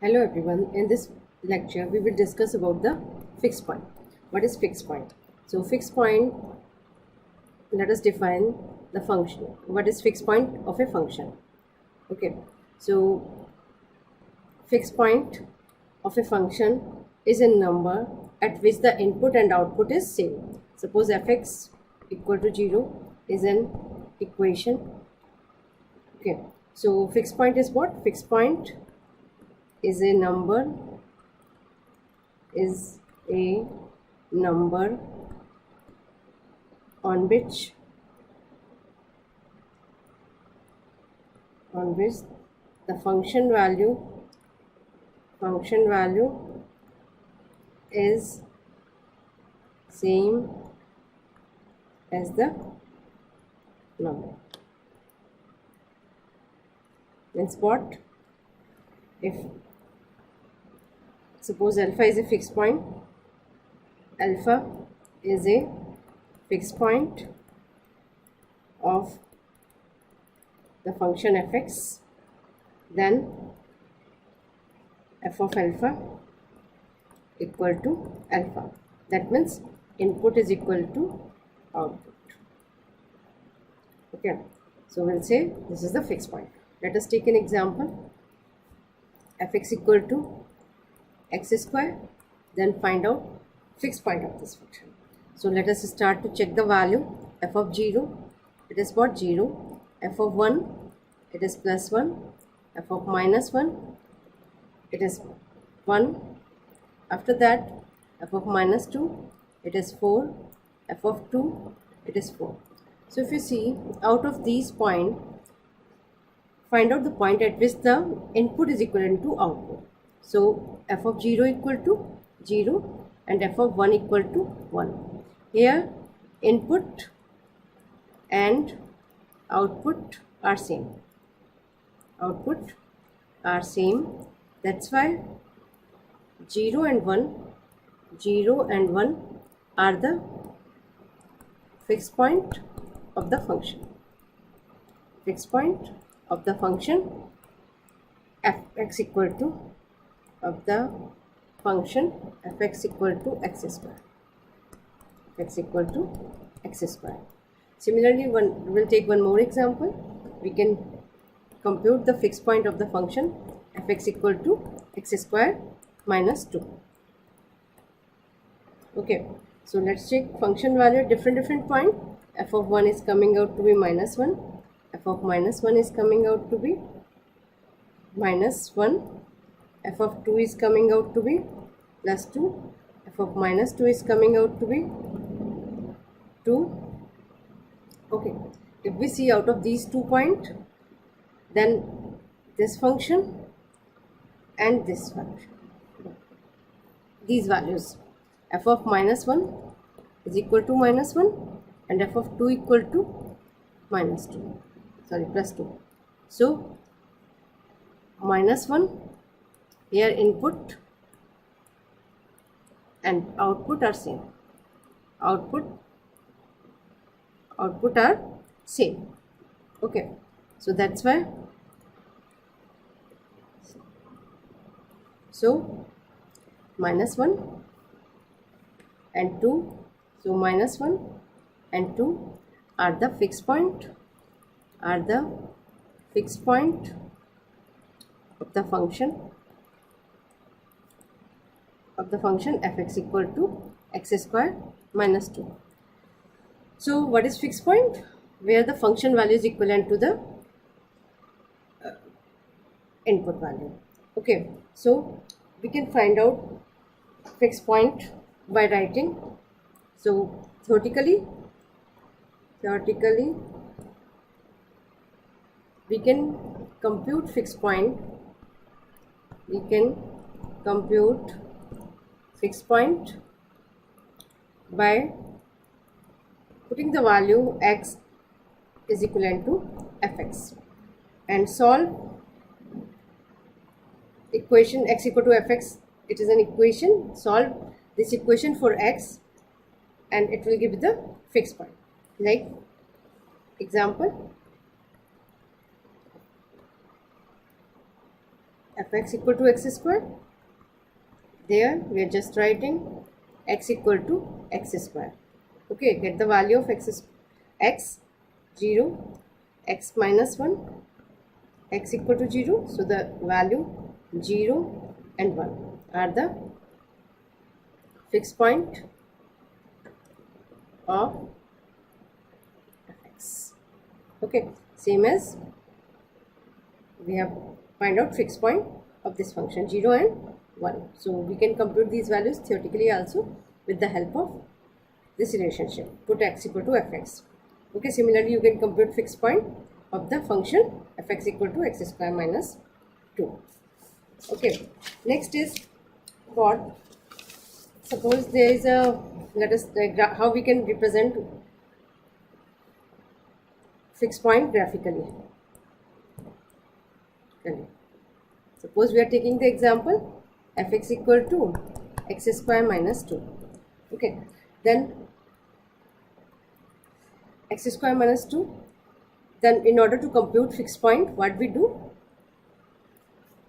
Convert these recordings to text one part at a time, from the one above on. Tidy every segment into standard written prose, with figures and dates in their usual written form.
Hello everyone. In this lecture, we will discuss about the fixed point. What is fixed point? So fixed point, let us define the function. What is fixed point of a function? Okay. So fixed point of a function is a number at which the input and output is same. Suppose fx equal to 0 is an equation. Okay. So fixed point is what? Fixed point is a number is a number on which the function value is same as the number. Means what? If suppose alpha is a fixed point, alpha is a fixed point of the function fx, then f of alpha equal to alpha. That means input is equal to output. Okay, so we'll say this is the fixed point. Let us take an example. Fx equal to x square, then find out fixed point of this function. So let us start to check the value. F of 0, it is what? 0. F of 1, it is plus 1. F of minus 1, it is 1. After that, f of minus 2, it is 4. F of 2, it is 4. So if you see, out of these points, find out the point at which the input is equivalent to output. So f of 0 equal to 0 and f of 1 equal to 1. Here input and output are same. Output are same. That's why 0 and 1 are the fixed point of the function. Fixed point of the function fx equal to of the function fx equal to x square. X equal to x square. Similarly, we will take one more example. We can compute the fixed point of the function fx equal to x square minus 2. Okay, so let's check function value at different point. F of 1 is coming out to be minus 1. F of minus 1 is coming out to be minus 1. F of 2 is coming out to be plus 2. F of minus 2 is coming out to be 2. Okay, if we see out of these 2 points, then this function and this function, these values, f of minus 1 is equal to minus 1 and f of 2 equal to minus 2, sorry, plus 2. So minus 1, here input and output are same. Output are same. Okay, so that's why, so minus 1 and 2, so minus 1 and 2 are the fixed point, of the function fx equal to x square minus 2. So what is fixed point? Where the function value is equivalent to the input value. Okay, so we can find out fixed point by writing. So theoretically we can compute fixed point. We can compute fixed point by putting the value x is equivalent to fx and solve equation x equal to fx. It is an equation. Solve this equation for x and it will give the fixed point. Like example, fx equal to x square. There we are just writing x equal to x square. Okay, get the value of x 0, x minus 1, x equal to 0. So the value 0 and 1 are the fixed point of fx. Okay, same as we have find out fixed point of this function 0 and 1. So we can compute these values theoretically also with the help of this relationship. Put x equal to fx. Okay, similarly you can compute fixed point of the function fx equal to x square minus 2. Okay, next is what? Suppose there is a, let us how we can represent fixed point graphically. Okay. Suppose we are taking the example fx equal to x square minus 2. Okay, then x square minus 2. Then in order to compute fixed point, what we do?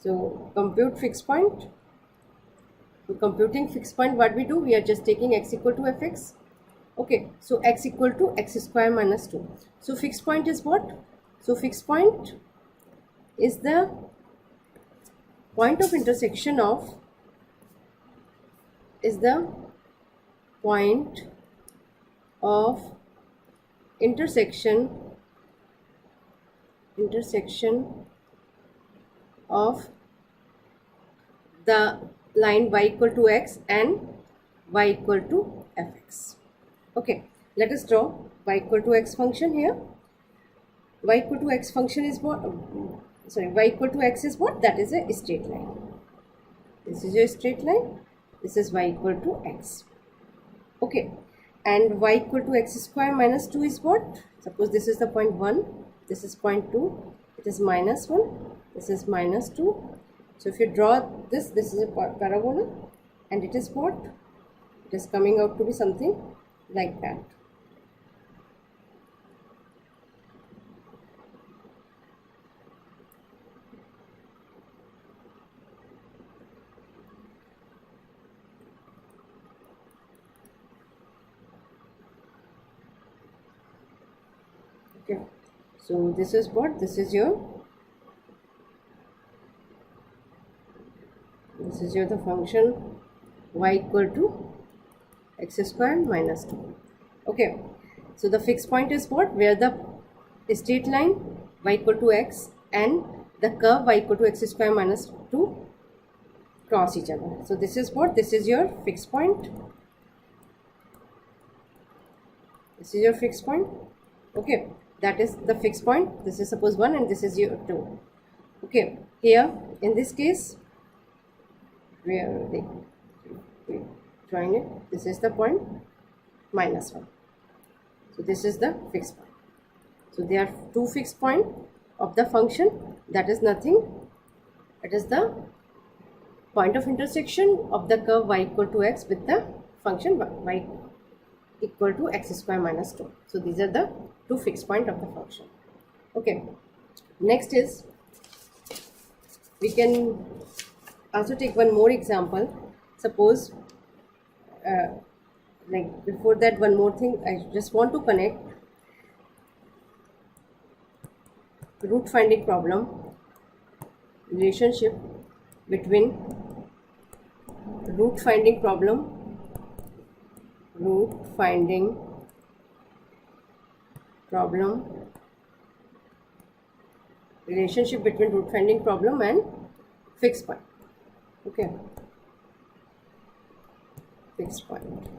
So compute fixed point. To computing fixed point, what we do? We are just taking x equal to fx. Okay, so x equal to x square minus 2. So fixed point is what? So fixed point is the point of intersection of, is the point of intersection of the line y equal to x and y equal to fx. Okay, let us draw y equal to x function here. Y equal to x function is what? Sorry, y equal to x is what? That is a straight line. This is your straight line. This is y equal to x. Okay, and y equal to x square minus 2 is what? Suppose this is the point 1, this is point 2, it is minus 1, this is minus 2. So if you draw this, this is a parabola, and it is what? It is coming out to be something like that. Okay, so this is what? This is your the function y equal to x square minus 2. Okay, so the fixed point is what? Where the straight line y equal to x and the curve y equal to x square minus 2 cross each other. So this is what? This is your fixed point. This is your fixed point. Okay, that is the fixed point. This is suppose 1 and this is your 2. Okay, here in this case, where are they drawing it? This is the point minus 1. So this is the fixed point. So there are two fixed point of the function. That is nothing. It is the point of intersection of the curve y equal to x with the function y equal to x square minus 2. So these are the two fixed point of the function. Okay, next is we can also take one more example. Suppose like before that, one more thing, I just want to connect root finding problem, relationship between root finding problem, relationship between root finding problem and fixed point. Okay, fixed point.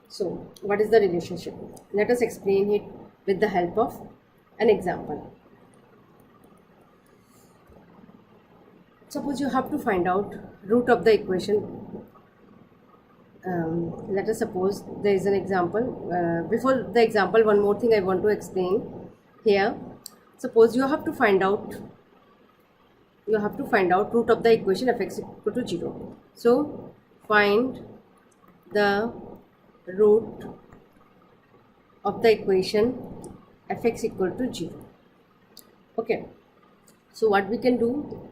So what is the relationship? Let us explain it with the help of an example. Suppose you have to find out root of the equation. Let us suppose there is an example. Before the example, one more thing I want to explain here. Suppose you have to find out root of the equation fx equal to 0. So find the root of the equation fx equal to 0. Okay, So what we can do,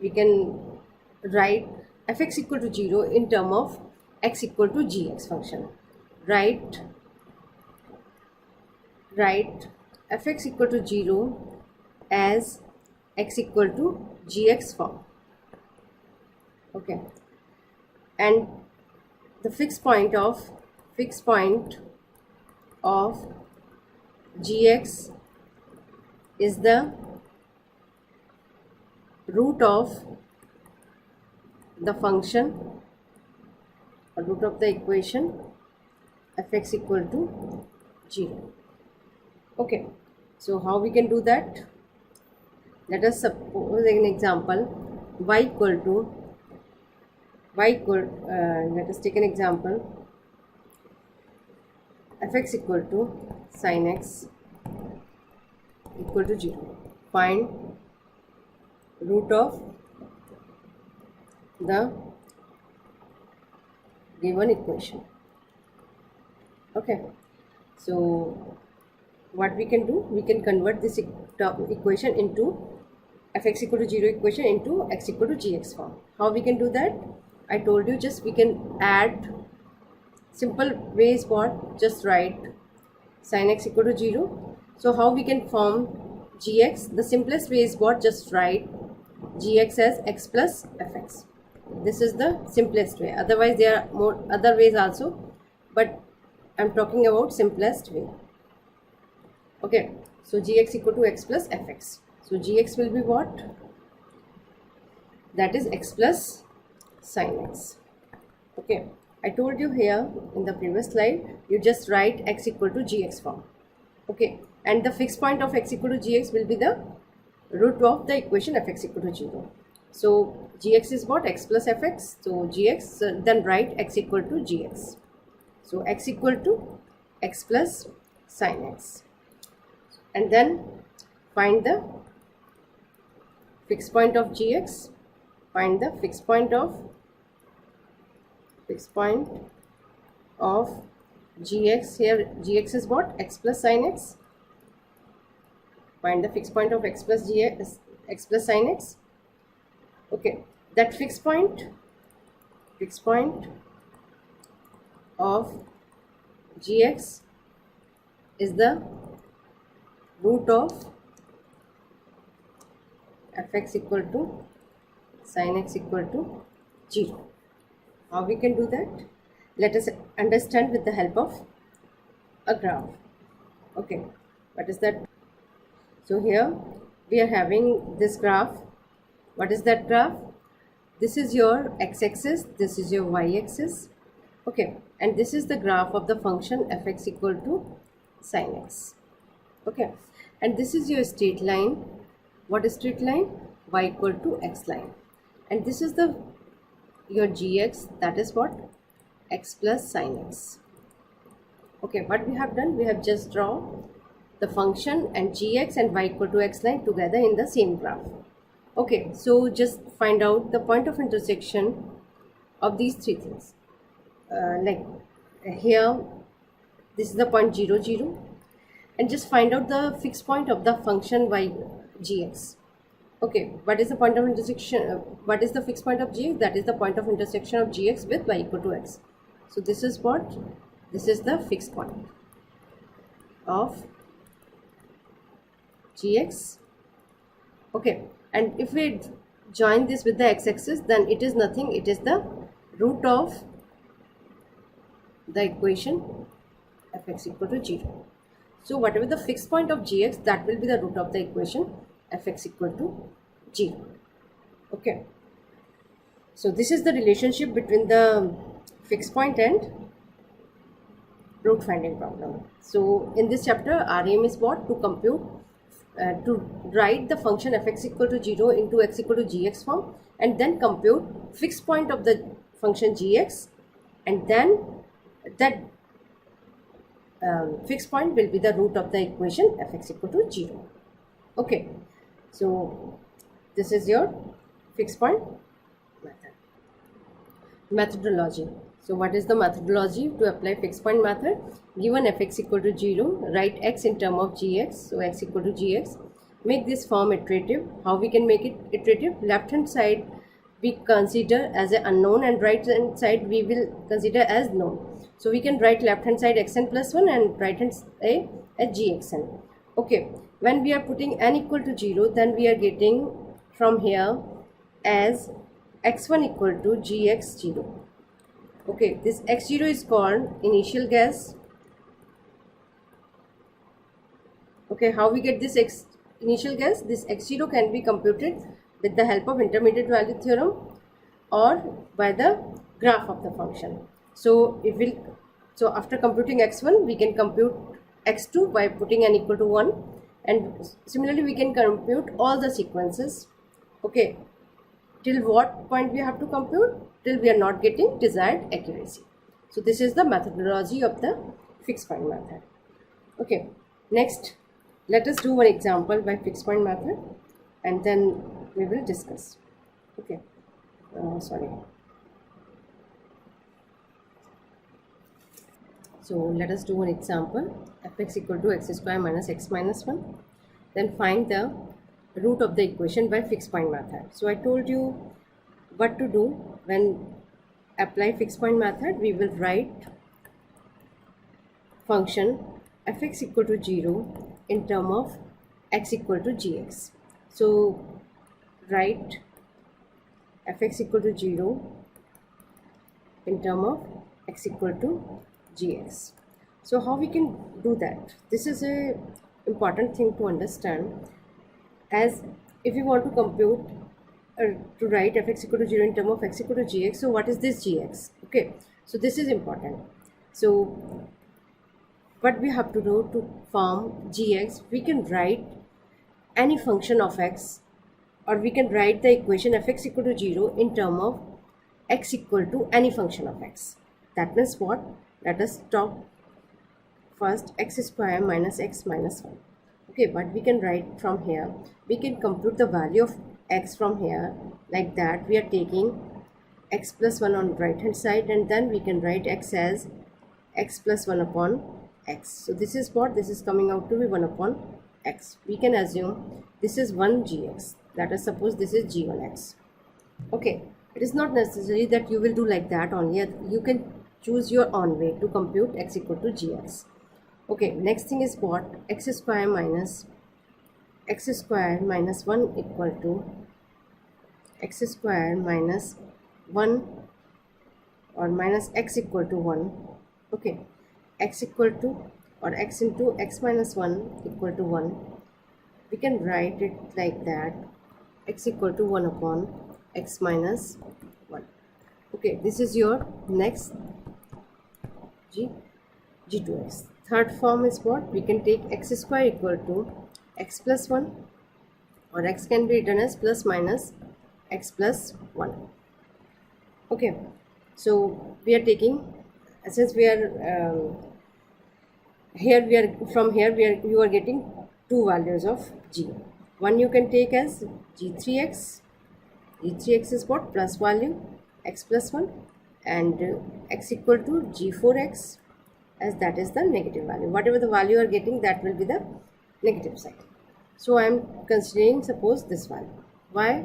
we can write fx equal to 0 in term of x equal to gx function. Write fx equal to 0 as x equal to gx form. Okay, and the fixed point of gx is the root of the function or root of the equation fx equal to 0. Okay, so how we can do that? Let us suppose an example, let us take an example, fx equal to sin x equal to 0. Find root of the given equation. Okay, so what we can do, we can convert this equation into fx equal to 0 equation into x equal to gx form. How we can do that? I told you, just we can add. Simple way is what? Just write sin x equal to 0. So how we can form gx? The simplest way is what? Just write gx as x plus fx. This is the simplest way. Otherwise there are more other ways also, but I'm talking about simplest way. Okay, so gx equal to x plus fx. So gx will be what? That is x plus sin x. Okay, I told you here in the previous slide, you just write x equal to gx form. Okay, and the fixed point of x equal to gx will be the root of the equation fx equal to 0. So gx is what? X plus fx. So gx, then write x equal to gx. So x equal to x plus sin x. And then find the fixed point of gx. Find the fixed point of gx. Here gx is what? X plus sin x. Find the fixed point of x plus sin x. Okay, that fixed point of gx is the root of fx equal to sin x equal to 0. How we can do that? Let us understand with the help of a graph. Okay, what is that? So here we are having this graph. What is that graph? This is your x-axis, this is your y-axis. Okay, and this is the graph of the function fx equal to sin x. Okay, and this is your straight line. What is straight line? Y equal to x line. And this is the your gx, that is what? X plus sin x. Okay, what we have done? We have just drawn the function and gx and y equal to x line together in the same graph. Okay, so just find out the point of intersection of these three things. Like here, this is the point 0, 0, and just find out the fixed point of the function y gx. Okay, what is the point of intersection? What is the fixed point of gx? That is the point of intersection of gx with y equal to x. So this is what? This is the fixed point of gx. Okay, and if we join this with the x-axis, then it is nothing. It is the root of the equation fx equal to 0. So whatever the fixed point of gx, that will be the root of the equation fx equal to 0. Okay, so this is the relationship between the fixed point and root finding problem. So in this chapter, our aim is what? To compute, to write the function fx equal to 0 into x equal to gx form, and then compute fixed point of the function gx, and then that fixed point will be the root of the equation fx equal to 0. Okay, so this is your fixed point method. Methodology. So what is the methodology to apply fixed point method? Given fx equal to 0, write x in term of gx, so x equal to gx. make this form iterative. How we can make it iterative? Left hand side we consider as an unknown and right hand side we will consider as known. So we can write left hand side xn plus 1 and right hand side as gxn. Okay, when we are putting n equal to 0, then we are getting from here as x1 equal to gx0. Okay, this x0 is called initial guess. Okay, how we get this initial guess? This x0 can be computed with the help of intermediate value theorem or by the graph of the function. So after computing x1, we can compute x2 by putting n equal to 1, and similarly we can compute all the sequences. Okay, till what point we have to compute? Till we are not getting desired accuracy. So this is the methodology of the fixed point method. Okay, next let us do one example by fixed point method and then we will discuss. Okay, sorry. So let us do an example. Fx equal to x square minus x minus 1. Then find the root of the equation by fixed point method. So I told you what to do when apply fixed point method. We will write function fx equal to 0 in term of x equal to gx. So write fx equal to 0 in term of x equal to gx. So how we can do that? This is a important thing to understand, as if you want to compute to write fx equal to 0 in term of x equal to gx, so what is this gx? Okay, so this is important. So what we have to do to form gx, we can write any function of x, or we can write the equation fx equal to 0 in term of x equal to any function of x. That means what? Let us talk first x square minus x minus 1. Okay, but we can write from here. We can compute the value of x from here like that. We are taking x plus 1 on right hand side, and then we can write x as x plus 1 upon x. So this is what? This is coming out to be 1 upon x. We can assume this is 1 gx. Let us suppose this is g1x. Okay, it is not necessary that you will do like that only. You can choose your own way to compute x equal to gx. Okay, next thing is what? X square minus 1 equal to x square minus 1 or minus x equal to 1. Okay, x equal to or x into x minus 1 equal to 1. We can write it like that, x equal to 1 upon x minus 1. Okay, this is your next g2x. Third form is what? We can take x square equal to x plus 1, or x can be written as plus minus x plus 1. Okay, so we are taking, since we are you are getting two values of g. One you can take as g3x. g3x is what? Plus value x plus 1, and x equal to g4x, as that is the negative value. Whatever the value you are getting, that will be the negative side. So I am considering, suppose, this value. Why?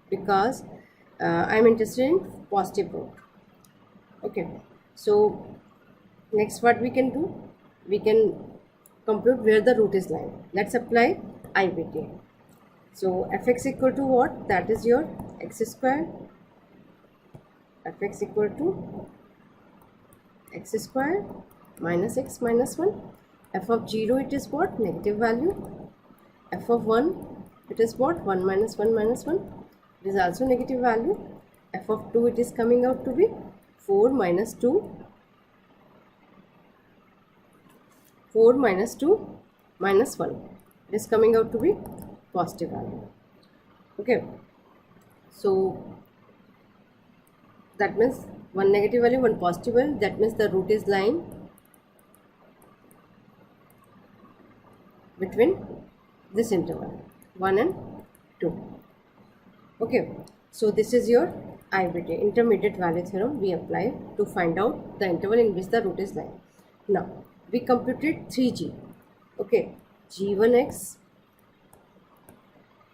Because I am interested in positive root. Okay, so next what we can do? We can compute where the root is lying. Let's apply IBT. So fx equal to what? That is your x square. Fx equal to x square minus x minus 1. F of 0, it is what? Negative value. F of 1, it is what? 1 minus 1 minus 1. It is also negative value. F of 2, it is coming out to be 4 minus 2. 4 minus 2 minus 1. It is coming out to be positive value. Okay, so that means one negative value, one positive value. That means the root is lying between this interval 1 and 2. Okay, so this is your IBT, intermediate value theorem, we apply to find out the interval in which the root is lying. Now we computed 3g. Okay, g1x,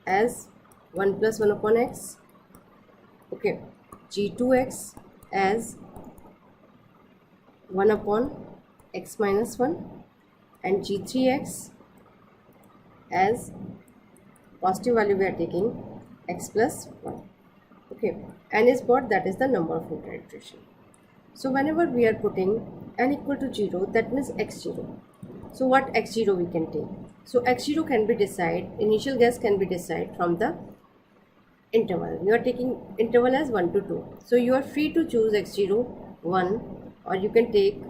as 1 plus 1 upon x. Okay, g2x as 1 upon x minus 1, and g3x as positive value we are taking x plus 1. Okay, n is what? That is the number of iteration. So whenever we are putting n equal to 0, that means x0. So what x0 we can take? So x0 can be decided, initial guess can be decided from the interval. You are taking interval as 1 to 2. So you are free to choose x0 1, or you can take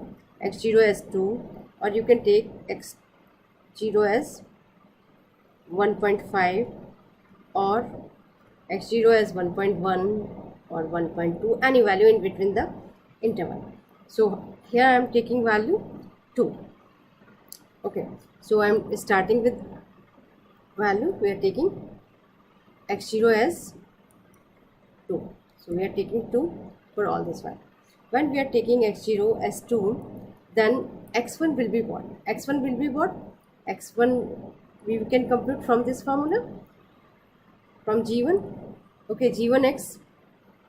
x0 as 2, or you can take x0 as 1.5, or x0 as 1.1 or 1.2, any value in between the interval. So here I am taking value 2. Okay, so I am starting with value, we are taking x0 as 2. So we are taking 2 for all this value. When we are taking x0 as 2, then x1 will be what? X1 will be what? X1 we can compute from this formula, from g1. Okay, g1x,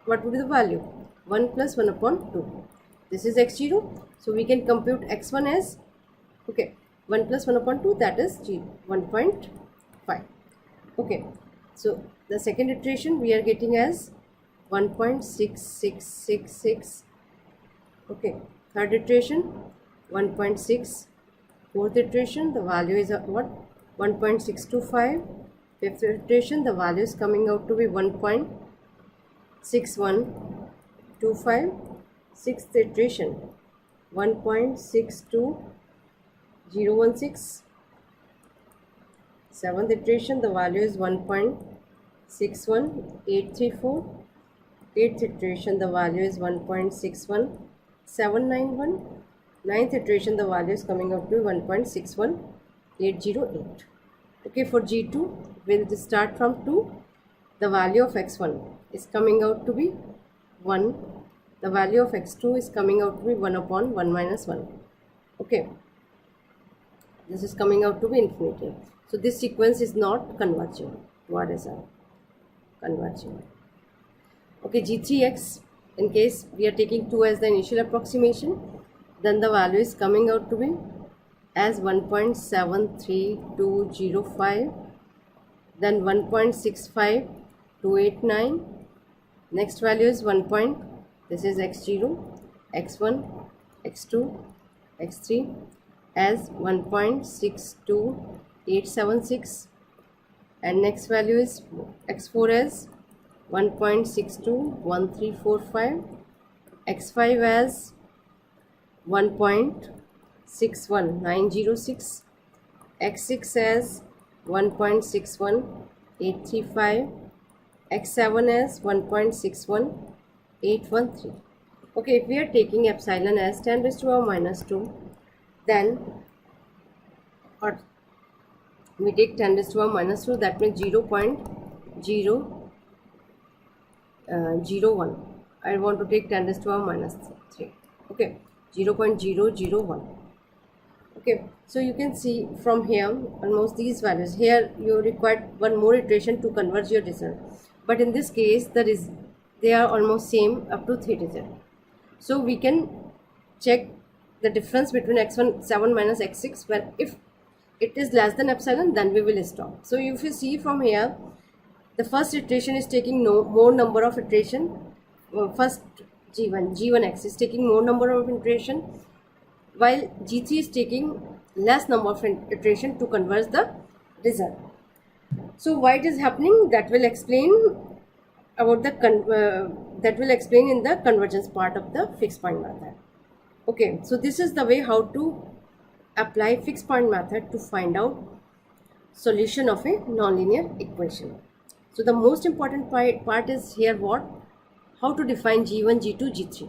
what would be the value? 1 plus 1 upon 2. This is x0. So we can compute x1 as, okay, 1 plus 1 upon 2, that is 1.5. Okay, so the second iteration we are getting as 1.6666. Okay, third iteration 1.6. Fourth iteration the value is what? 1.625. Fifth iteration the value is coming out to be 1.6125. Sixth iteration 1.62016. Seventh iteration the value is 1.61834. Eighth iteration the value is 1.61791. Ninth iteration the value is coming out to 1.61808. Okay, for G2 we'll start from 2. The value of x1 is coming out to be 1. The value of x2 is coming out to be 1 upon 1 minus 1. Okay, this is coming out to be infinity. So this sequence is not converging. What is a converging? Okay, g3x, in case we are taking 2 as the initial approximation, then the value is coming out to be as 1.73205, then 1.65289. Next value is 1. This is x0, x1, x2, x3 as 1.62876, and next value is x4 as 1.621345, x5 as 1.61906, x6 as 1.61835, x7 as 1.61813. Okay, if we are taking epsilon as 10 raised to the power minus 2, then or we take 10 raised to the power minus 2, that means 0.001. I want to take 10 raised to the power minus 3. Okay, 0.001. Okay, so you can see from here almost these values. Here you require one more iteration to converge your result, but in this case they are almost same up to 3 digits. So we can check the difference between x1 7 minus x6, when if it is less than epsilon, then we will stop. So if you see from here, the first iteration is taking more number of iteration. First g1x is taking more number of iteration, while g3 is taking less number of iteration to converge the result. So why it is happening, that will explain about the that will explain in the convergence part of the fixed point method. Okay, so this is the way how to apply fixed point method to find out solution of a nonlinear equation. So the most important part is here what? How to define g1, g2, g3.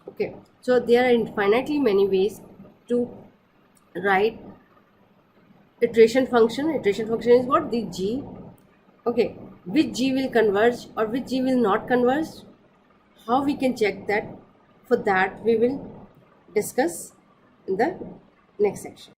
Okay, so there are infinitely many ways to write iteration function. Iteration function is what? The g. Okay, which g will converge or which g will not converge? How we can check that? For that we will discuss in the next section.